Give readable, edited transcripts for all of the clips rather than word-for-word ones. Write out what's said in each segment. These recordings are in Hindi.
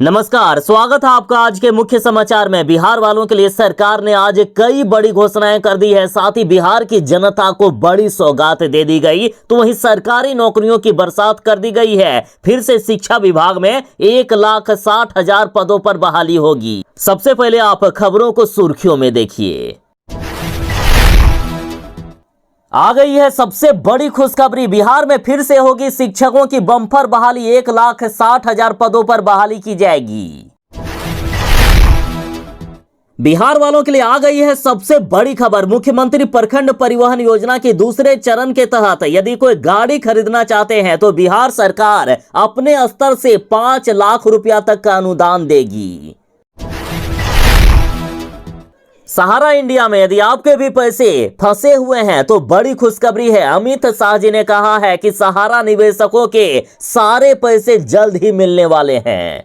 नमस्कार, स्वागत है आपका आज के मुख्य समाचार में। बिहार वालों के लिए सरकार ने आज कई बड़ी घोषणाएं कर दी है। साथ ही बिहार की जनता को बड़ी सौगात दे दी गई। तो वहीं सरकारी नौकरियों की बरसात कर दी गई है। फिर से शिक्षा विभाग में 1,60,000 पदों पर बहाली होगी। सबसे पहले आप खबरों को सुर्खियों में देखिए। आ गई है सबसे बड़ी खुशखबरी। बिहार में फिर से होगी शिक्षकों की बम्पर बहाली। 1,60,000 पदों पर बहाली की जाएगी। बिहार वालों के लिए आ गई है सबसे बड़ी खबर। मुख्यमंत्री प्रखंड परिवहन योजना के दूसरे चरण के तहत यदि कोई गाड़ी खरीदना चाहते हैं तो बिहार सरकार अपने स्तर से 5 लाख रुपया तक का अनुदान देगी। सहारा इंडिया में यदि आपके भी पैसे फंसे हुए हैं तो बड़ी खुशखबरी है। अमित शाह जी ने कहा है कि सहारा निवेशकों के सारे पैसे जल्द ही मिलने वाले हैं।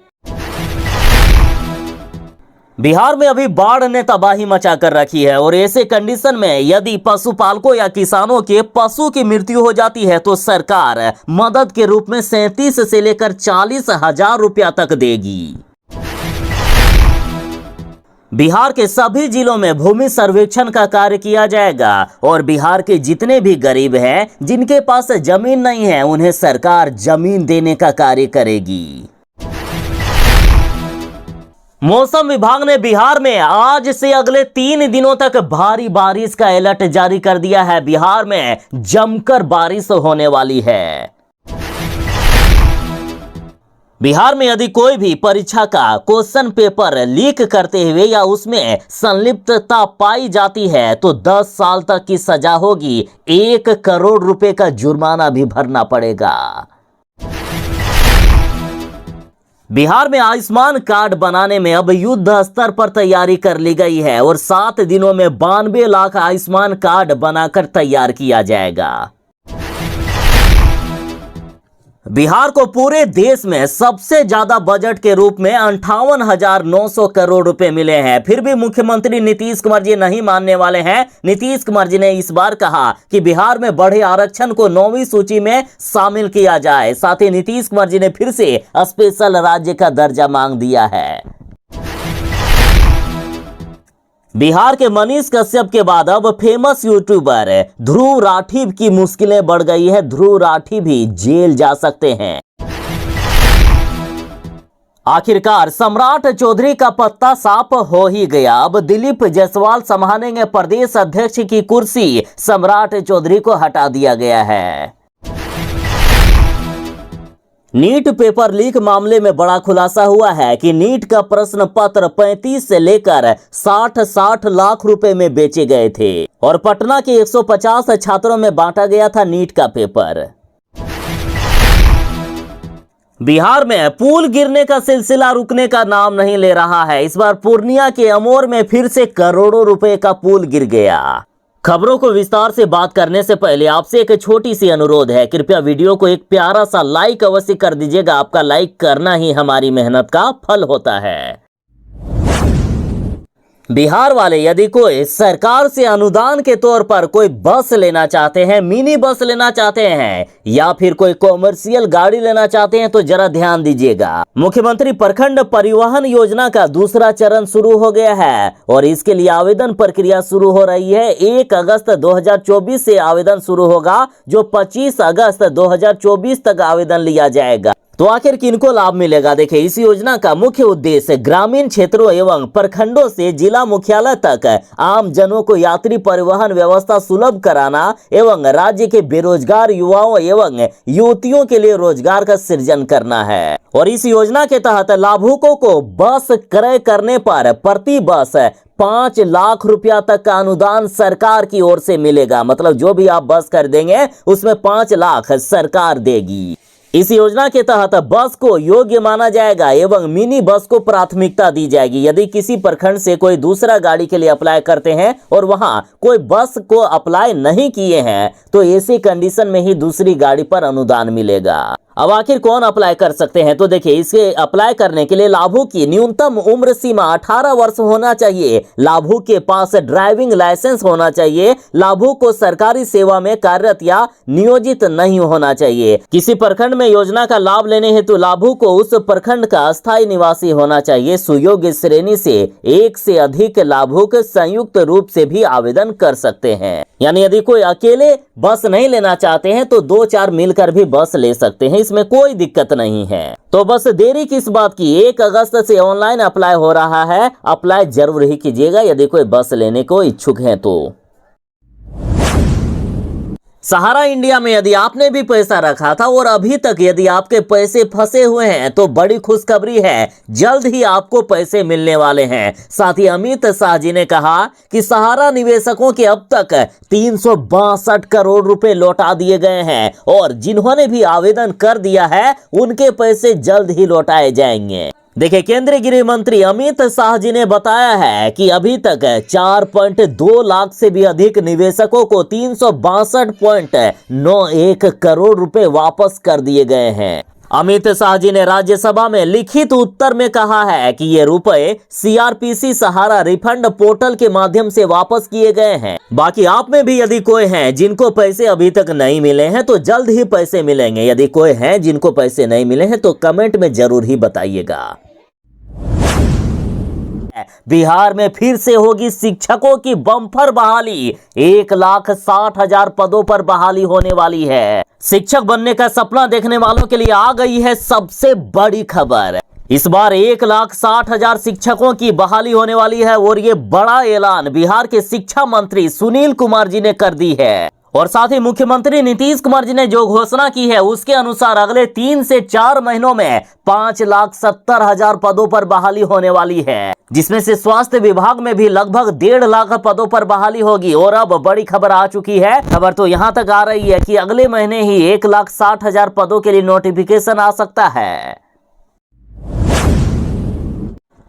बिहार में अभी बाढ़ ने तबाही मचा कर रखी है और ऐसे कंडीशन में यदि पशुपालकों या किसानों के पशु की मृत्यु हो जाती है तो सरकार मदद के रूप में 37 से लेकर 40,000 रुपया तक देगी। बिहार के सभी जिलों में भूमि सर्वेक्षण का कार्य किया जाएगा और बिहार के जितने भी गरीब हैं जिनके पास जमीन नहीं है उन्हें सरकार जमीन देने का कार्य करेगी। मौसम विभाग ने बिहार में आज से अगले 3 दिनों तक भारी बारिश का अलर्ट जारी कर दिया है। बिहार में जमकर बारिश होने वाली है। बिहार में यदि कोई भी परीक्षा का क्वेश्चन पेपर लीक करते हुए या उसमें संलिप्तता पाई जाती है तो 10 साल तक की सजा होगी। 1 करोड़ रुपए का जुर्माना भी भरना पड़ेगा। बिहार में आयुष्मान कार्ड बनाने में अब युद्ध स्तर पर तैयारी कर ली गई है और 7 दिनों में 92 लाख आयुष्मान कार्ड बनाकर तैयार किया जाएगा। बिहार को पूरे देश में सबसे ज्यादा बजट के रूप में 58,900 करोड़ रुपए मिले हैं। फिर भी मुख्यमंत्री नीतीश कुमार जी नहीं मानने वाले हैं। नीतीश कुमार जी ने इस बार कहा कि बिहार में बढ़े आरक्षण को 9वीं सूची में शामिल किया जाए। साथ ही नीतीश कुमार जी ने फिर से स्पेशल राज्य का दर्जा मांग दिया है। बिहार के मनीष कश्यप के बाद अब फेमस यूट्यूबर ध्रुव राठी की मुश्किलें बढ़ गई है। ध्रुव राठी भी जेल जा सकते हैं। आखिरकार सम्राट चौधरी का पत्ता साफ हो ही गया। अब दिलीप जायसवाल संभालेंगे प्रदेश अध्यक्ष की कुर्सी। सम्राट चौधरी को हटा दिया गया है। नीट पेपर लीक मामले में बड़ा खुलासा हुआ है कि नीट का प्रश्न पत्र 35 से लेकर 60 लाख रुपए में बेचे गए थे और पटना के 150 छात्रों में बांटा गया था नीट का पेपर। बिहार में पुल गिरने का सिलसिला रुकने का नाम नहीं ले रहा है। इस बार पूर्णिया के अमोर में फिर से करोड़ों रुपए का पुल गिर गया। खबरों को विस्तार से बात करने से पहले आपसे एक छोटी सी अनुरोध है। कृपया वीडियो को एक प्यारा सा लाइक अवश्य कर दीजिएगा। आपका लाइक करना ही हमारी मेहनत का फल होता है। बिहार वाले यदि कोई सरकार से अनुदान के तौर पर कोई बस लेना चाहते हैं, मिनी बस लेना चाहते हैं या फिर कोई कॉमर्शियल गाड़ी लेना चाहते हैं तो जरा ध्यान दीजिएगा। मुख्यमंत्री प्रखंड परिवहन योजना का दूसरा चरण शुरू हो गया है और इसके लिए आवेदन प्रक्रिया शुरू हो रही है। 1 अगस्त 2024 से आवेदन शुरू होगा जो 25 अगस्त 2024 तक आवेदन लिया जाएगा। तो आखिर किनको लाभ मिलेगा? देखिए, इस योजना का मुख्य उद्देश्य ग्रामीण क्षेत्रों एवं प्रखंडों से जिला मुख्यालय तक आम जनों को यात्री परिवहन व्यवस्था सुलभ कराना एवं राज्य के बेरोजगार युवाओं एवं युवतियों के लिए रोजगार का सृजन करना है। और इस योजना के तहत लाभुकों को बस क्रय करने पर प्रति बस 5 लाख रुपया तक का अनुदान सरकार की ओर से मिलेगा। मतलब जो भी आप बस खरीदेंगे उसमें 5 लाख सरकार देगी। इस योजना के तहत बस को योग्य माना जाएगा एवं मिनी बस को प्राथमिकता दी जाएगी। यदि किसी प्रखंड से कोई दूसरा गाड़ी के लिए अप्लाई करते हैं और वहां कोई बस को अप्लाई नहीं किए हैं तो ऐसी कंडीशन में ही दूसरी गाड़ी पर अनुदान मिलेगा। अब आखिर कौन अप्लाई कर सकते हैं? तो देखिए, इसके अप्लाई करने के लिए लाभुक की न्यूनतम उम्र सीमा 18 वर्ष होना चाहिए, लाभुक के पास ड्राइविंग लाइसेंस होना चाहिए, लाभुक को सरकारी सेवा में कार्यरत या नियोजित नहीं होना चाहिए, किसी प्रखंड में योजना का लाभ लेने हेतु लाभुक को उस प्रखंड का अस्थायी निवासी होना चाहिए। सुयोग्य श्रेणी से एक से अधिक लाभुक संयुक्त रूप से भी आवेदन कर सकते हैं, यानी यदि कोई अकेले बस नहीं लेना चाहते हैं तो 2-4 मिलकर भी बस ले सकते हैं, इसमें कोई दिक्कत नहीं है। तो बस देरी किस बात की, 1 अगस्त से ऑनलाइन अप्लाई हो रहा है, अप्लाई जरूर ही कीजिएगा यदि कोई बस लेने को इच्छुक हैं तो। सहारा इंडिया में यदि आपने भी पैसा रखा था और अभी तक यदि आपके पैसे फंसे हुए हैं तो बड़ी खुशखबरी है, जल्द ही आपको पैसे मिलने वाले हैं। साथ ही अमित शाह जी ने कहा कि सहारा निवेशकों के अब तक 362 करोड़ रुपए लौटा दिए गए हैं और जिन्होंने भी आवेदन कर दिया है उनके पैसे जल्द ही लौटाए जाएंगे। देखिए, केंद्रीय गृह मंत्री अमित शाह जी ने बताया है कि अभी तक 4.2 लाख से भी अधिक निवेशकों को 362.91 करोड़ रुपए वापस कर दिए गए हैं। अमित शाह जी ने राज्यसभा में लिखित उत्तर में कहा है कि ये रुपए सीआरपीसी सहारा रिफंड पोर्टल के माध्यम से वापस किए गए हैं। बाकी आप में भी यदि कोई हैं जिनको पैसे अभी तक नहीं मिले हैं तो जल्द ही पैसे मिलेंगे। यदि कोई हैं जिनको पैसे नहीं मिले हैं तो कमेंट में जरूर ही बताइएगा। बिहार में फिर से होगी शिक्षकों की बम्पर बहाली, 1,60,000 पदों पर बहाली होने वाली है। शिक्षक बनने का सपना देखने वालों के लिए आ गई है सबसे बड़ी खबर। इस बार 1,60,000 शिक्षकों की बहाली होने वाली है और ये बड़ा ऐलान बिहार के शिक्षा मंत्री सुनील कुमार जी ने कर दी है। और साथ ही मुख्यमंत्री नीतीश कुमार जी ने जो घोषणा की है उसके अनुसार अगले 3 से 4 महीनों में 5,70,000 पदों पर बहाली होने वाली है, जिसमें से स्वास्थ्य विभाग में भी लगभग 1.5 लाख पदों पर बहाली होगी। और अब बड़ी खबर आ चुकी है, खबर तो यहां तक आ रही है कि अगले महीने ही 1,60,000 पदों के लिए नोटिफिकेशन आ सकता है।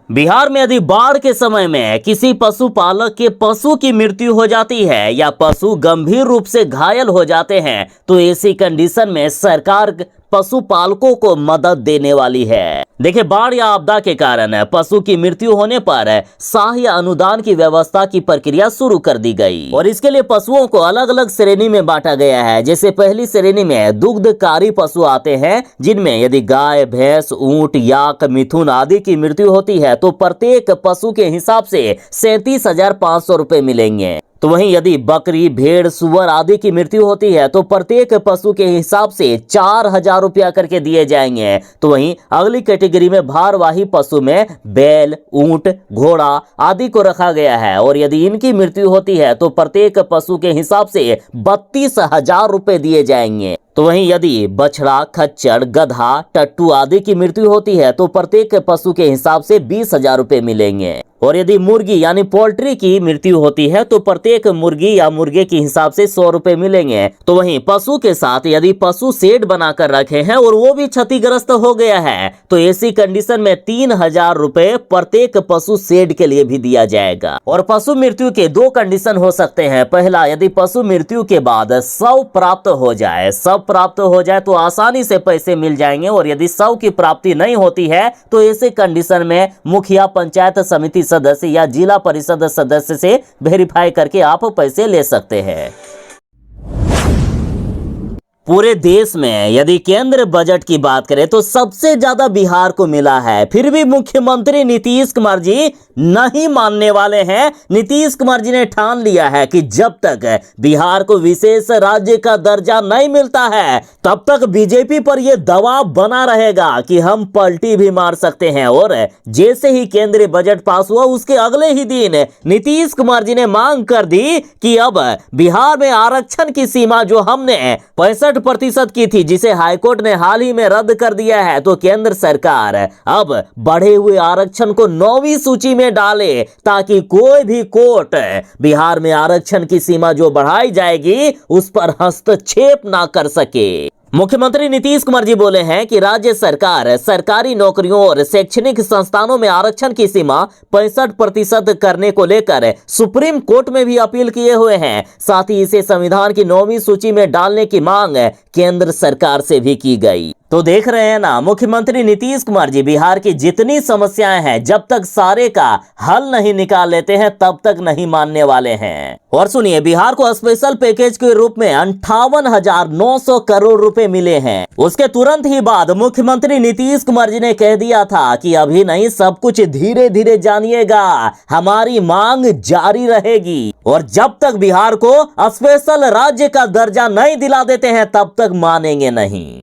बिहार में यदि बाढ़ के समय में किसी पशुपालक के पशु की मृत्यु हो जाती है या पशु गंभीर रूप से घायल हो जाते हैं तो ऐसी कंडीशन में सरकार पशुपालकों को मदद देने वाली है। देखिए, बाढ़ या आपदा के कारण पशु की मृत्यु होने पर सहायता या अनुदान की व्यवस्था की प्रक्रिया शुरू कर दी गई और इसके लिए पशुओं को अलग अलग श्रेणी में बांटा गया है। जैसे पहली श्रेणी में दुग्धकारी पशु आते हैं, जिनमें यदि गाय, भैंस, ऊंट, याक, मिथुन आदि की मृत्यु होती है तो प्रत्येक पशु के हिसाब से 37,500 रुपए मिलेंगे। तो वहीं यदि बकरी, भेड़, सुअर आदि की मृत्यु होती है तो प्रत्येक पशु के हिसाब से 4,000 रुपया करके दिए जाएंगे। तो वहीं अगली कैटेगरी में भारवाही पशु में बैल, ऊंट, घोड़ा आदि को रखा गया है और यदि इनकी मृत्यु होती है तो प्रत्येक पशु के हिसाब से 32,000 रुपए दिए जाएंगे। तो वहीं यदि बछड़ा, खच्चर, गधा, टट्टू आदि की मृत्यु होती है तो प्रत्येक पशु के हिसाब से 20,000 रुपए मिलेंगे। और यदि मुर्गी यानी पोल्ट्री की मृत्यु होती है तो प्रत्येक मुर्गी या मुर्गे के हिसाब से 100 रुपए मिलेंगे। तो वहीं पशु के साथ यदि पशु शेड बनाकर रखे हैं और वो भी क्षतिग्रस्त हो गया है तो ऐसी कंडीशन में 3,000 रुपए प्रत्येक पशु शेड के लिए भी दिया जाएगा। और पशु मृत्यु के 2 कंडीशन हो सकते हैं। पहला, यदि पशु मृत्यु के बाद शव प्राप्त हो जाए, शव प्राप्त हो जाए तो आसानी से पैसे मिल जाएंगे। और यदि शव की प्राप्ति नहीं होती है तो ऐसे कंडीशन में मुखिया, पंचायत समिति सदस्य या जिला परिषद सदस्य से वेरीफाई करके आप पैसे ले सकते हैं। पूरे देश में यदि केंद्र बजट की बात करें तो सबसे ज्यादा बिहार को मिला है, फिर भी मुख्यमंत्री नीतीश कुमार जी नहीं मानने वाले हैं। नीतीश कुमार जी ने ठान लिया है कि जब तक बिहार को विशेष राज्य का दर्जा नहीं मिलता है तब तक बीजेपी पर यह दबाव बना रहेगा कि हम पलटी भी मार सकते हैं। और जैसे ही केंद्रीय बजट पास हुआ उसके अगले ही दिन नीतीश कुमार जी ने मांग कर दी कि अब बिहार में आरक्षण की सीमा जो हमने 65% की थी, जिसे हाईकोर्ट ने हाल ही में रद्द कर दिया है, तो केंद्र सरकार अब बढ़े हुए आरक्षण को 9वीं सूची में डाले ताकि कोई भी कोर्ट बिहार में आरक्षण की सीमा जो बढ़ाई जाएगी उस पर हस्तक्षेप ना कर सके। मुख्यमंत्री नीतीश कुमार जी बोले हैं कि राज्य सरकार सरकारी नौकरियों और शैक्षणिक संस्थानों में आरक्षण की सीमा 65% करने को लेकर सुप्रीम कोर्ट में भी अपील किए हुए हैं। साथ ही इसे संविधान की 9वीं सूची में डालने की मांग केंद्र सरकार से भी की गई। तो देख रहे हैं ना, मुख्यमंत्री नीतीश कुमार जी बिहार की जितनी समस्याएं हैं जब तक सारे का हल नहीं निकाल लेते हैं तब तक नहीं मानने वाले हैं। और सुनिए, बिहार को स्पेशल पैकेज के रूप में 58,900 करोड़ रुपए मिले हैं। उसके तुरंत ही बाद मुख्यमंत्री नीतीश कुमार जी ने कह दिया था कि अभी नहीं, सब कुछ धीरे धीरे जानिएगा, हमारी मांग जारी रहेगी और जब तक बिहार को स्पेशल राज्य का दर्जा नहीं दिला देते हैं तब तक मानेंगे नहीं।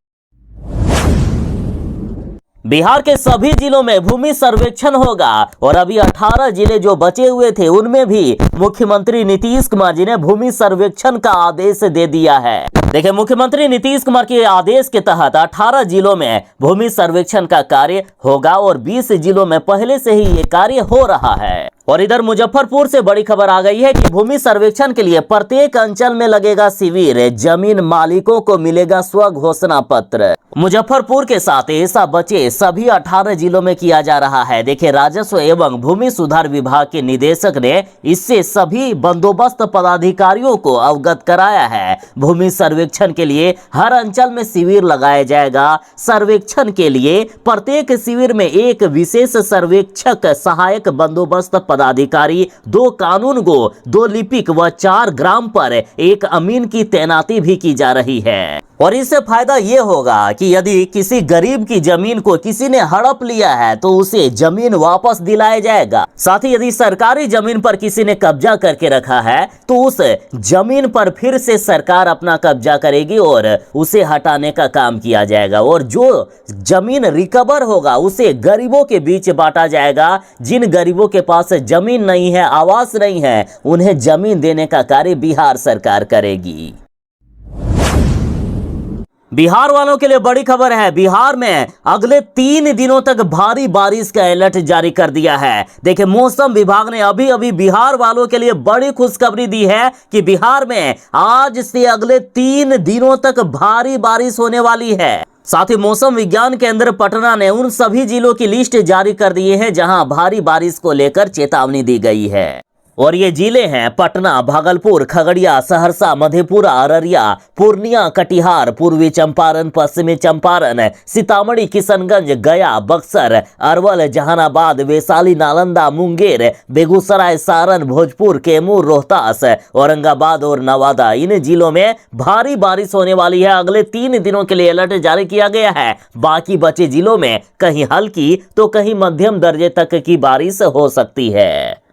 बिहार के सभी जिलों में भूमि सर्वेक्षण होगा और अभी 18 जिले जो बचे हुए थे उनमें भी मुख्यमंत्री नीतीश कुमार जी ने भूमि सर्वेक्षण का आदेश दे दिया है। देखिए, मुख्यमंत्री नीतीश कुमार के आदेश के तहत 18 जिलों में भूमि सर्वेक्षण का कार्य होगा और 20 जिलों में पहले से ही ये कार्य हो रहा है। और इधर मुजफ्फरपुर से बड़ी खबर आ गई है कि भूमि सर्वेक्षण के लिए प्रत्येक अंचल में लगेगा शिविर, जमीन मालिकों को मिलेगा स्व घोषणा पत्र। मुजफ्फरपुर के साथ ऐसा बचे सभी 18 जिलों में किया जा रहा है। देखिए, राजस्व एवं भूमि सुधार विभाग के निदेशक ने इससे सभी बंदोबस्त पदाधिकारियों को अवगत कराया है। भूमि सर्वेक्षण के लिए हर अंचल में शिविर लगाया जाएगा। सर्वेक्षण के लिए प्रत्येक शिविर में एक विशेष सर्वेक्षक, सहायक बंदोबस्त पदाधिकारी, 2 कानूनगो, 2 लिपिक व 4 ग्राम पर एक अमीन की तैनाती भी की जा रही है। और इससे फायदा ये होगा कि यदि किसी गरीब की जमीन को किसी ने हड़प लिया है तो उसे जमीन वापस दिलाया जाएगा। साथ ही यदि सरकारी जमीन पर किसी ने कब्जा करके रखा है तो उस जमीन पर फिर से सरकार अपना कब्जा करेगी और उसे हटाने का काम किया जाएगा। और जो जमीन रिकवर होगा उसे गरीबों के बीच बांटा जाएगा। जिन गरीबों के पास जमीन नहीं है, आवास नहीं है, उन्हें जमीन देने का कार्य बिहार सरकार करेगी। बिहार वालों के लिए बड़ी खबर है। बिहार में अगले 3 दिनों तक भारी बारिश का अलर्ट जारी कर दिया है। देखिए, मौसम विभाग ने अभी अभी बिहार वालों के लिए बड़ी खुशखबरी दी है कि बिहार में आज से अगले 3 दिनों तक भारी बारिश होने वाली है। साथ ही मौसम विज्ञान केंद्र पटना ने उन सभी जिलों की लिस्ट जारी कर दी है जहां भारी बारिश को लेकर चेतावनी दी गई है। और ये जिले हैं पटना, भागलपुर, खगड़िया, सहरसा, मधेपुरा, अररिया, पूर्णिया, कटिहार, पूर्वी चंपारण, पश्चिमी चंपारण, सीतामढ़ी, किशनगंज, गया, बक्सर, अरवल, जहानाबाद, वैशाली, नालंदा, मुंगेर, बेगूसराय, सारण, भोजपुर, कैमूर, रोहतास, औरंगाबाद और नवादा। इन जिलों में भारी बारिश होने वाली है। अगले 3 दिनों के लिए अलर्ट जारी किया गया है। बाकी बचे जिलों में कहीं हल्की तो कहीं मध्यम दर्जे तक की बारिश हो सकती है।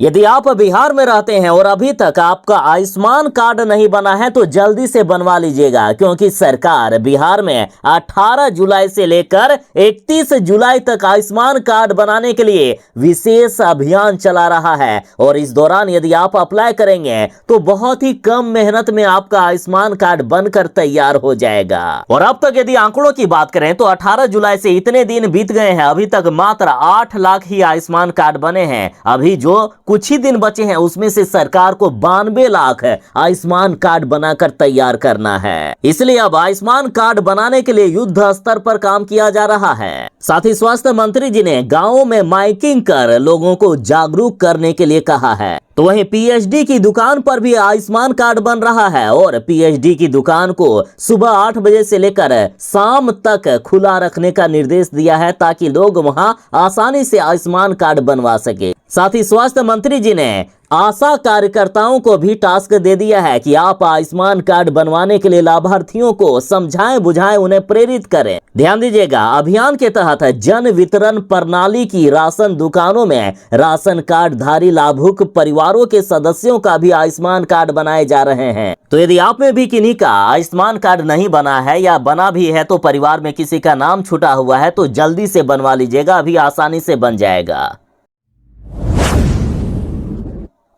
यदि आप बिहार में रहते हैं और अभी तक आपका आयुष्मान कार्ड नहीं बना है तो जल्दी से बनवा लीजिएगा, क्योंकि सरकार बिहार में 18 जुलाई से लेकर 31 जुलाई तक आयुष्मान कार्ड बनाने के लिए विशेष अभियान चला रहा है। और इस दौरान यदि आप अप्लाई करेंगे तो बहुत ही कम मेहनत में आपका आयुष्मान कार्ड बनकर तैयार हो जाएगा। और अब तक यदि आंकड़ों की बात करें तो 18 जुलाई से इतने दिन बीत गए हैं, अभी तक मात्र 8 लाख ही आयुष्मान कार्ड बने हैं। अभी जो कुछ ही दिन बचे हैं उसमें से सरकार को 92 लाख आयुष्मान कार्ड बनाकर तैयार करना है। इसलिए अब आयुष्मान कार्ड बनाने के लिए युद्ध स्तर पर काम किया जा रहा है। साथ ही स्वास्थ्य मंत्री जी ने गांवों में माइकिंग कर लोगों को जागरूक करने के लिए कहा है। तो वहीं पीएचडी की दुकान पर भी आयुष्मान कार्ड बन रहा है और पीएचडी की दुकान को सुबह 8 बजे से लेकर शाम तक खुला रखने का निर्देश दिया है ताकि लोग वहां आसानी से आयुष्मान कार्ड बनवा सके। साथ ही स्वास्थ्य मंत्री जी ने आशा कार्यकर्ताओं को भी टास्क दे दिया है कि आप आयुष्मान कार्ड बनवाने के लिए लाभार्थियों को समझाएं, बुझाएं, उन्हें प्रेरित करें। ध्यान दीजिएगा, अभियान के तहत जन वितरण प्रणाली की राशन दुकानों में राशन कार्ड धारी लाभुक परिवारों के सदस्यों का भी आयुष्मान कार्ड बनाए जा रहे हैं। तो यदि आप में भी किन्हीं का आयुष्मान कार्ड नहीं बना है या बना भी है तो परिवार में किसी का नाम छूटा हुआ है तो जल्दी से बनवा लीजिएगा, अभी आसानी से बन जाएगा।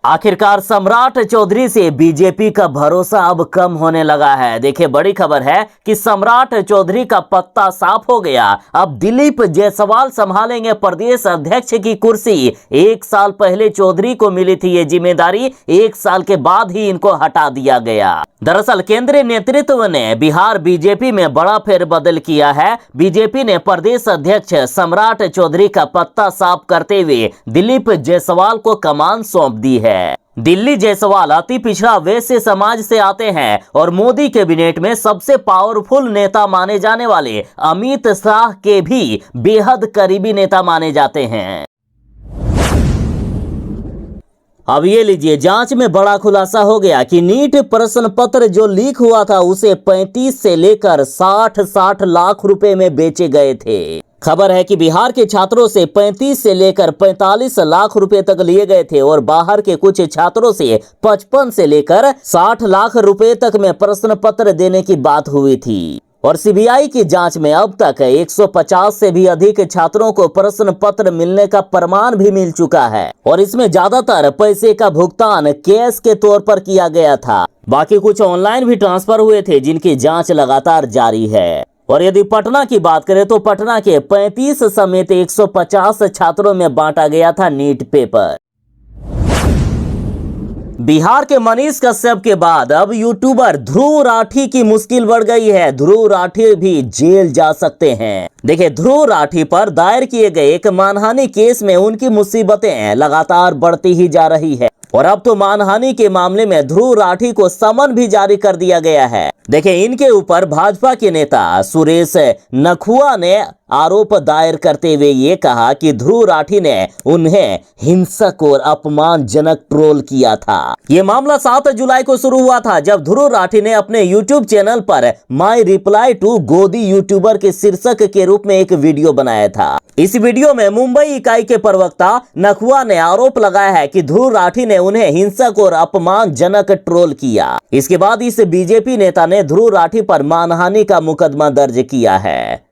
आखिरकार सम्राट चौधरी से बीजेपी का भरोसा अब कम होने लगा है। देखिए, बड़ी खबर है कि सम्राट चौधरी का पत्ता साफ हो गया। अब दिलीप जायसवाल संभालेंगे प्रदेश अध्यक्ष की कुर्सी। 1 साल पहले चौधरी को मिली थी ये जिम्मेदारी, 1 साल के बाद ही इनको हटा दिया गया। दरअसल केंद्रीय नेतृत्व ने बिहार बीजेपी में बड़ा फेरबदल किया है। बीजेपी ने प्रदेश अध्यक्ष सम्राट चौधरी का पत्ता साफ करते हुए दिलीप जायसवाल को कमान सौंप दी है। दिल्ली जायसवाल अति पिछड़ा वैश्य समाज से आते हैं और मोदी कैबिनेट में सबसे पावरफुल नेता माने जाने वाले अमित शाह के भी बेहद करीबी नेता माने जाते हैं। अब ये लीजिए, जांच में बड़ा खुलासा हो गया कि नीट प्रश्न पत्र जो लीक हुआ था उसे 35 से लेकर 60 लाख रुपए में बेचे गए थे। खबर है कि बिहार के छात्रों से 35 से लेकर 45 लाख रुपए तक लिए गए थे और बाहर के कुछ छात्रों से 55 से लेकर 60 लाख रुपए तक में प्रश्न पत्र देने की बात हुई थी। और सीबीआई की जांच में अब तक 150 से भी अधिक छात्रों को प्रश्न पत्र मिलने का प्रमाण भी मिल चुका है और इसमें ज्यादातर पैसे का भुगतान कैश के तौर पर किया गया था। बाकी कुछ ऑनलाइन भी ट्रांसफर हुए थे जिनकी जांच लगातार जारी है। और यदि पटना की बात करें तो पटना के 35 समेत 150 छात्रों में बांटा गया था नीट पेपर। बिहार के मनीष कश्यप के बाद अब यूट्यूबर ध्रुव राठी की मुश्किल बढ़ गई है। ध्रुव राठी भी जेल जा सकते हैं। देखिए, ध्रुव राठी पर दायर किए गए एक मानहानि केस में उनकी मुसीबतें लगातार बढ़ती ही जा रही है और अब तो मानहानि के मामले में ध्रुव राठी को समन भी जारी कर दिया गया है। देखिए, इनके ऊपर भाजपा के नेता सुरेश नखुआ ने आरोप दायर करते हुए ये कहा कि ध्रुव राठी ने उन्हें हिंसक और अपमानजनक ट्रोल किया था। ये मामला 7 जुलाई को शुरू हुआ था जब ध्रुव राठी ने अपने यूट्यूब चैनल पर माई रिप्लाई टू गोदी यूट्यूबर के शीर्षक के रूप में एक वीडियो बनाया था। इस वीडियो में मुंबई इकाई के प्रवक्ता नखुआ ने आरोप लगाया है कि ध्रुव राठी ने उन्हें हिंसक और अपमानजनक ट्रोल किया। इसके बाद इस बीजेपी नेता ने ध्रुव राठी पर मानहानि का मुकदमा दर्ज किया है।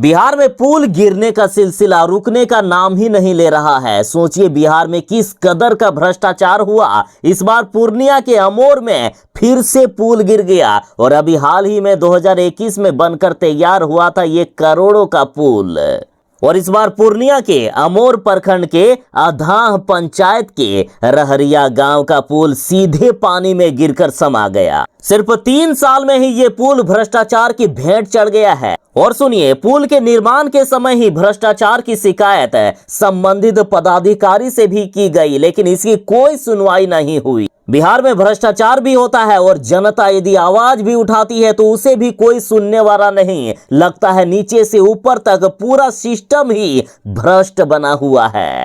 बिहार में पुल गिरने का सिलसिला रुकने का नाम ही नहीं ले रहा है। सोचिए, बिहार में किस कदर का भ्रष्टाचार हुआ। इस बार पूर्णिया के अमोर में फिर से पुल गिर गया और अभी हाल ही में 2021 में बनकर तैयार हुआ था ये करोड़ों का पुल। और इस बार पूर्णिया के अमोर प्रखंड के अधाह पंचायत के रहरिया गांव का पुल सीधे पानी में गिरकर समा गया। सिर्फ 3 साल में ही ये पुल भ्रष्टाचार की भेंट चढ़ गया है। और सुनिए, पुल के निर्माण के समय ही भ्रष्टाचार की शिकायत संबंधित पदाधिकारी से भी की गई, लेकिन इसकी कोई सुनवाई नहीं हुई। बिहार में भ्रष्टाचार भी होता है और जनता यदि आवाज भी उठाती है तो उसे भी कोई सुनने वाला नहीं। लगता है नीचे से ऊपर तक पूरा सिस्टम ही भ्रष्ट बना हुआ है।